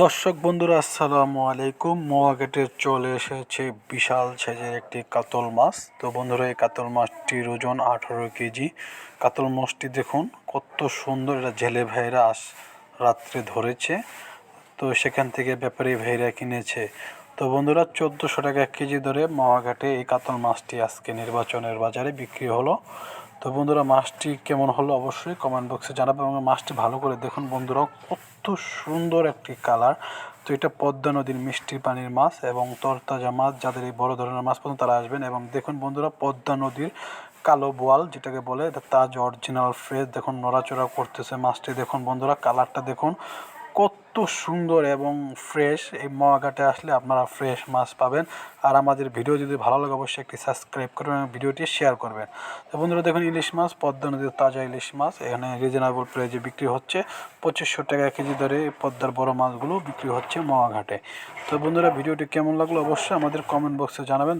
দর্শক বন্ধুরা আসসালামু আলাইকুম। মোয়াঘাটে চলে এসেছে বিশাল সাইজের একটি কাতল মাছ। তো বন্ধুরা, এই কাতল মাছটির ওজন 18 কেজি। কাতল মাছটি দেখুন কত সুন্দর, এটা জেলে ভাইরা রাত্রে ধরেছে। তো সেখান থেকে ব্যাপারী ভাইরা কিনেছে। তো বন্ধুরা, 1400 টাকা কেজি ধরে মোয়াঘাটে এই কাতল মাছটি আজকে নির্বাচনের বাজারে বিক্রি হলো। তো বন্ধুরা, মাছটি কেমন হলো অবশ্যই কমেন্ট বক্সে জানাবেন এবং মাছটি ভালো করে দেখুন। বন্ধুরা, কত সুন্দর একটি কালার। তো এটা পদ্মা নদীর মিষ্টি পানির মাছ এবং তরতাজা মাছ। যাদের এই বড় ধরনের মাছ পছন্দ তারা আসবেন। এবং দেখুন বন্ধুরা, পদ্মা নদীর কালো বোয়াল যেটাকে বলে, এটা তাজ অরিজিনাল ফ্রেশ। দেখুন নড়াচড়া করতেছে মাছটি। দেখুন বন্ধুরা, কালারটা দেখুন কত সুন্দর এবং ফ্রেশ। এই মোয়াঘাটে আসলে আপনারা ফ্রেশ মাছ পাবেন। আর আমাদের ভিডিও যদি ভালো লাগে অবশ্যই একটি সাবস্ক্রাইব করবেন এবং ভিডিওটি শেয়ার করবেন। তো বন্ধুরা দেখুন, ইলিশ মাছ, পদ্মা নদীর তাজা ইলিশ মাছ এখানে রিজনেবল প্রাইসে বিক্রি হচ্ছে। 2500 টাকা কেজি ধরে এই পদ্মার বড় মাছগুলো বিক্রি হচ্ছে মোয়াঘাটে। তো বন্ধুরা, ভিডিওটি কেমন লাগলো অবশ্যই আমাদের কমেন্ট বক্সে জানাবেন।